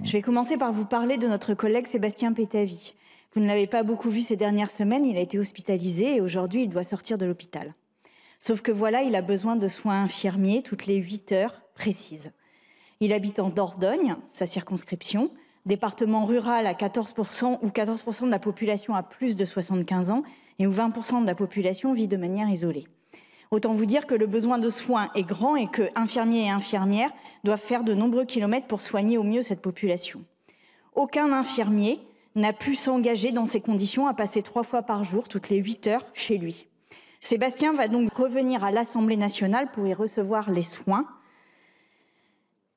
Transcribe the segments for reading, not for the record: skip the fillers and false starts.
Je vais commencer par vous parler de notre collègue Sébastien Pétavy. Vous ne l'avez pas beaucoup vu ces dernières semaines, il a été hospitalisé et aujourd'hui il doit sortir de l'hôpital. Sauf que voilà, il a besoin de soins infirmiers toutes les 8 heures précises. Il habite en Dordogne, sa circonscription, département rural à 14% où 14% de la population a plus de 75 ans et où 20% de la population vit de manière isolée. Autant vous dire que le besoin de soins est grand et que infirmiers et infirmières doivent faire de nombreux kilomètres pour soigner au mieux cette population. Aucun infirmier n'a pu s'engager dans ces conditions à passer 3 fois par jour, toutes les 8 heures, chez lui. Sébastien va donc revenir à l'Assemblée nationale pour y recevoir les soins.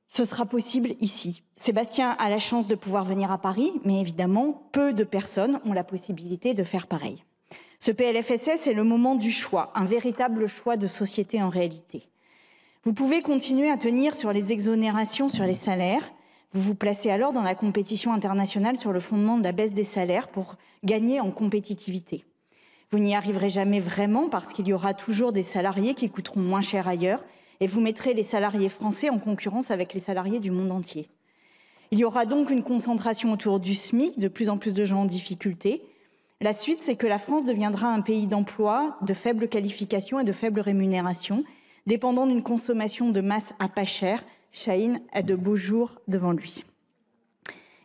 Ce sera possible ici. Sébastien a la chance de pouvoir venir à Paris, mais évidemment, peu de personnes ont la possibilité de faire pareil. Ce PLFSS est le moment du choix, un véritable choix de société en réalité. Vous pouvez continuer à tenir sur les exonérations sur les salaires. Vous vous placez alors dans la compétition internationale sur le fondement de la baisse des salaires pour gagner en compétitivité. Vous n'y arriverez jamais vraiment parce qu'il y aura toujours des salariés qui coûteront moins cher ailleurs et vous mettrez les salariés français en concurrence avec les salariés du monde entier. Il y aura donc une concentration autour du SMIC, de plus en plus de gens en difficulté. La suite, c'est que la France deviendra un pays d'emploi, de faible qualification et de faible rémunération, dépendant d'une consommation de masse à pas cher. Chahine a de beaux jours devant lui.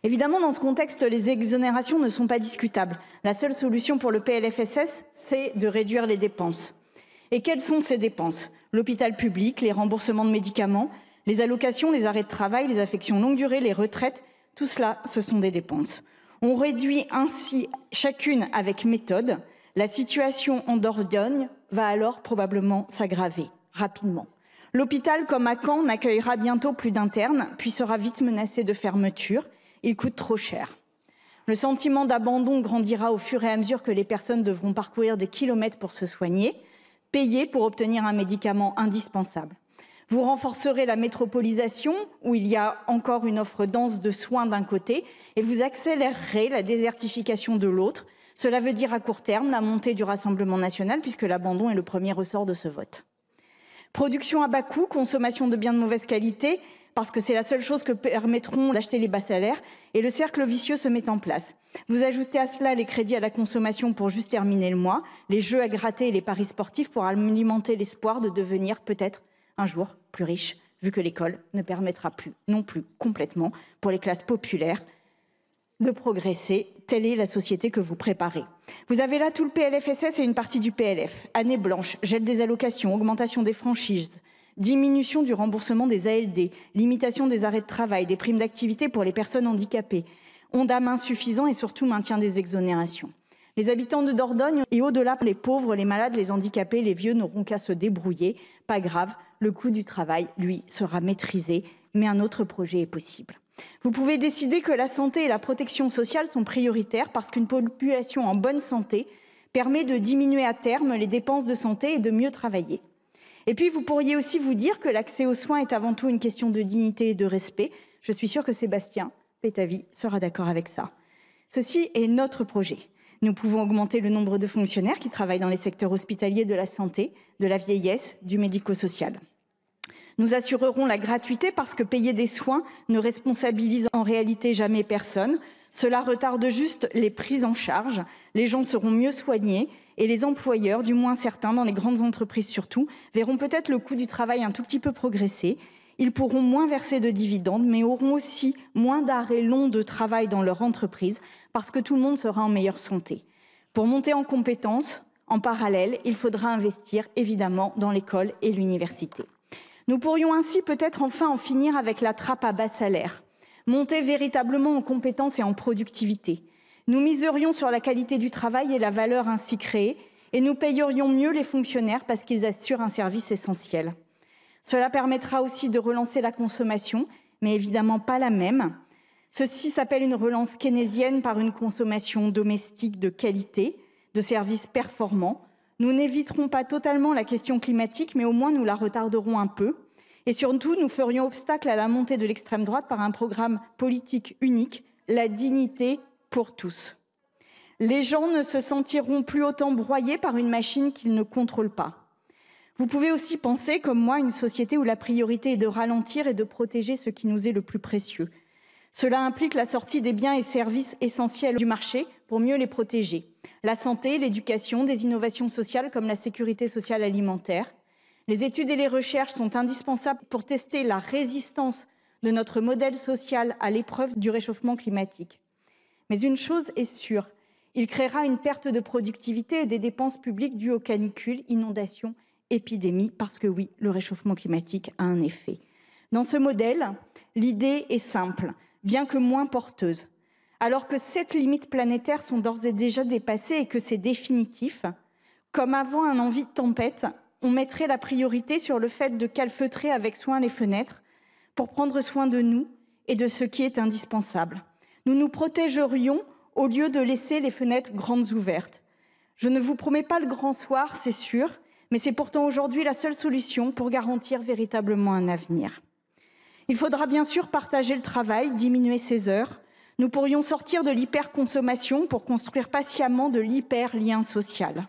Évidemment, dans ce contexte, les exonérations ne sont pas discutables. La seule solution pour le PLFSS, c'est de réduire les dépenses. Et quelles sont ces dépenses? L'hôpital public, les remboursements de médicaments, les allocations, les arrêts de travail, les affections longue durée, les retraites, tout cela, ce sont des dépenses. On réduit ainsi chacune avec méthode. La situation en Dordogne va alors probablement s'aggraver rapidement. L'hôpital, comme à Caen, n'accueillera bientôt plus d'internes, puis sera vite menacé de fermeture. Il coûte trop cher. Le sentiment d'abandon grandira au fur et à mesure que les personnes devront parcourir des kilomètres pour se soigner, payer pour obtenir un médicament indispensable. Vous renforcerez la métropolisation, où il y a encore une offre dense de soins d'un côté, et vous accélérerez la désertification de l'autre. Cela veut dire à court terme la montée du Rassemblement national, puisque l'abandon est le premier ressort de ce vote. Production à bas coût, consommation de biens de mauvaise qualité, parce que c'est la seule chose que permettront d'acheter les bas salaires, et le cercle vicieux se met en place. Vous ajoutez à cela les crédits à la consommation pour juste terminer le mois, les jeux à gratter et les paris sportifs pour alimenter l'espoir de devenir peut-être un jour plus riche, vu que l'école ne permettra plus non plus complètement pour les classes populaires de progresser. Telle est la société que vous préparez. Vous avez là tout le PLFSS et une partie du PLF. Année blanche, gel des allocations, augmentation des franchises, diminution du remboursement des ALD, limitation des arrêts de travail, des primes d'activité pour les personnes handicapées, ONDAM insuffisant et surtout maintien des exonérations. Les habitants de Dordogne et au-delà, les pauvres, les malades, les handicapés, les vieux n'auront qu'à se débrouiller. Pas grave, le coût du travail, lui, sera maîtrisé, mais un autre projet est possible. Vous pouvez décider que la santé et la protection sociale sont prioritaires parce qu'une population en bonne santé permet de diminuer à terme les dépenses de santé et de mieux travailler. Et puis, vous pourriez aussi vous dire que l'accès aux soins est avant tout une question de dignité et de respect. Je suis sûre que Sébastien Pétavy sera d'accord avec ça. Ceci est notre projet. Nous pouvons augmenter le nombre de fonctionnaires qui travaillent dans les secteurs hospitaliers de la santé, de la vieillesse, du médico-social. Nous assurerons la gratuité parce que payer des soins ne responsabilise en réalité jamais personne. Cela retarde juste les prises en charge. Les gens seront mieux soignés et les employeurs, du moins certains, dans les grandes entreprises surtout, verront peut-être le coût du travail un tout petit peu progresser. Ils pourront moins verser de dividendes, mais auront aussi moins d'arrêts longs de travail dans leur entreprise parce que tout le monde sera en meilleure santé. Pour monter en compétences, en parallèle, il faudra investir évidemment dans l'école et l'université. Nous pourrions ainsi peut-être enfin en finir avec la trappe à bas salaire, monter véritablement en compétences et en productivité. Nous miserions sur la qualité du travail et la valeur ainsi créée et nous payerions mieux les fonctionnaires parce qu'ils assurent un service essentiel. Cela permettra aussi de relancer la consommation, mais évidemment pas la même. Ceci s'appelle une relance keynésienne par une consommation domestique de qualité, de services performants. Nous n'éviterons pas totalement la question climatique, mais au moins nous la retarderons un peu. Et surtout, nous ferions obstacle à la montée de l'extrême droite par un programme politique unique, la dignité pour tous. Les gens ne se sentiront plus autant broyés par une machine qu'ils ne contrôlent pas. Vous pouvez aussi penser, comme moi, une société où la priorité est de ralentir et de protéger ce qui nous est le plus précieux. Cela implique la sortie des biens et services essentiels du marché pour mieux les protéger. La santé, l'éducation, des innovations sociales comme la sécurité sociale alimentaire. Les études et les recherches sont indispensables pour tester la résistance de notre modèle social à l'épreuve du réchauffement climatique. Mais une chose est sûre, il créera une perte de productivité et des dépenses publiques dues aux canicules, inondations, épidémies, parce que oui, le réchauffement climatique a un effet. Dans ce modèle, l'idée est simple, bien que moins porteuse. Alors que 7 limites planétaires sont d'ores et déjà dépassées et que c'est définitif, comme avant un envie de tempête, on mettrait la priorité sur le fait de calfeutrer avec soin les fenêtres pour prendre soin de nous et de ce qui est indispensable. Nous nous protégerions au lieu de laisser les fenêtres grandes ouvertes. Je ne vous promets pas le grand soir, c'est sûr, mais c'est pourtant aujourd'hui la seule solution pour garantir véritablement un avenir. Il faudra bien sûr partager le travail, diminuer ses heures. Nous pourrions sortir de l'hyperconsommation pour construire patiemment de l'hyperlien social.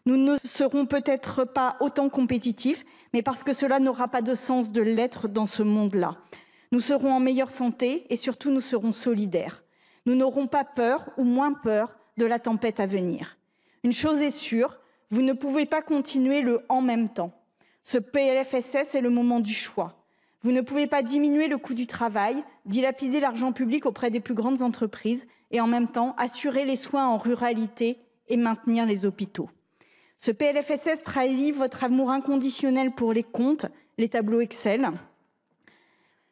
Nous ne serons peut-être pas autant compétitifs, mais parce que cela n'aura pas de sens de l'être dans ce monde-là. Nous serons en meilleure santé et surtout nous serons solidaires. Nous n'aurons pas peur ou moins peur de la tempête à venir. Une chose est sûre, vous ne pouvez pas continuer le « en même temps ». Ce PLFSS est le moment du choix. Vous ne pouvez pas diminuer le coût du travail, dilapider l'argent public auprès des plus grandes entreprises et en même temps assurer les soins en ruralité et maintenir les hôpitaux. Ce PLFSS trahit votre amour inconditionnel pour les comptes, les tableaux Excel.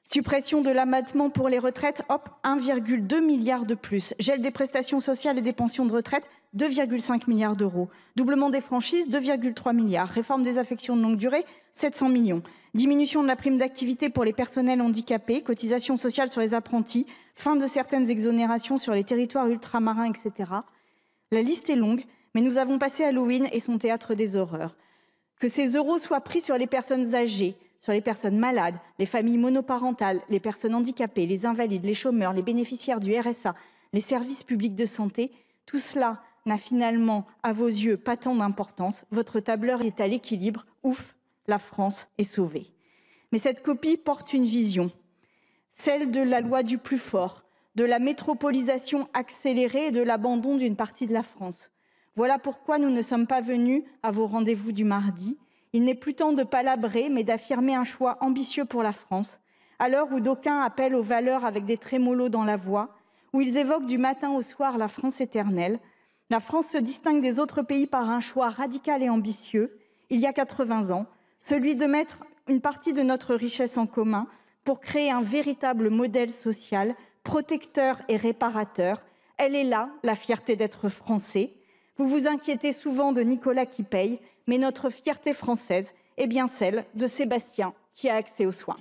Suppression de l'abattement pour les retraites, hop, 1,2 milliard de plus. Gel des prestations sociales et des pensions de retraite, 2,5 milliards d'euros. Doublement des franchises, 2,3 milliards. Réforme des affections de longue durée, 700 millions. Diminution de la prime d'activité pour les personnels handicapés, cotisation sociale sur les apprentis, fin de certaines exonérations sur les territoires ultramarins, etc. La liste est longue, mais nous avons passé Halloween et son théâtre des horreurs. Que ces euros soient pris sur les personnes âgées, sur les personnes malades, les familles monoparentales, les personnes handicapées, les invalides, les chômeurs, les bénéficiaires du RSA, les services publics de santé, tout cela n'a finalement, à vos yeux, pas tant d'importance. Votre tableur est à l'équilibre. Ouf, la France est sauvée. Mais cette copie porte une vision, celle de la loi du plus fort, de la métropolisation accélérée et de l'abandon d'une partie de la France. Voilà pourquoi nous ne sommes pas venus à vos rendez-vous du mardi. Il n'est plus temps de palabrer, mais d'affirmer un choix ambitieux pour la France, à l'heure où d'aucuns appellent aux valeurs avec des trémolos dans la voix, où ils évoquent du matin au soir la France éternelle. La France se distingue des autres pays par un choix radical et ambitieux, il y a 80 ans, celui de mettre une partie de notre richesse en commun pour créer un véritable modèle social, protecteur et réparateur. Elle est là, la fierté d'être français. Vous vous inquiétez souvent de Nicolas qui paye, mais notre fierté française est bien celle de Sébastien qui a accès aux soins.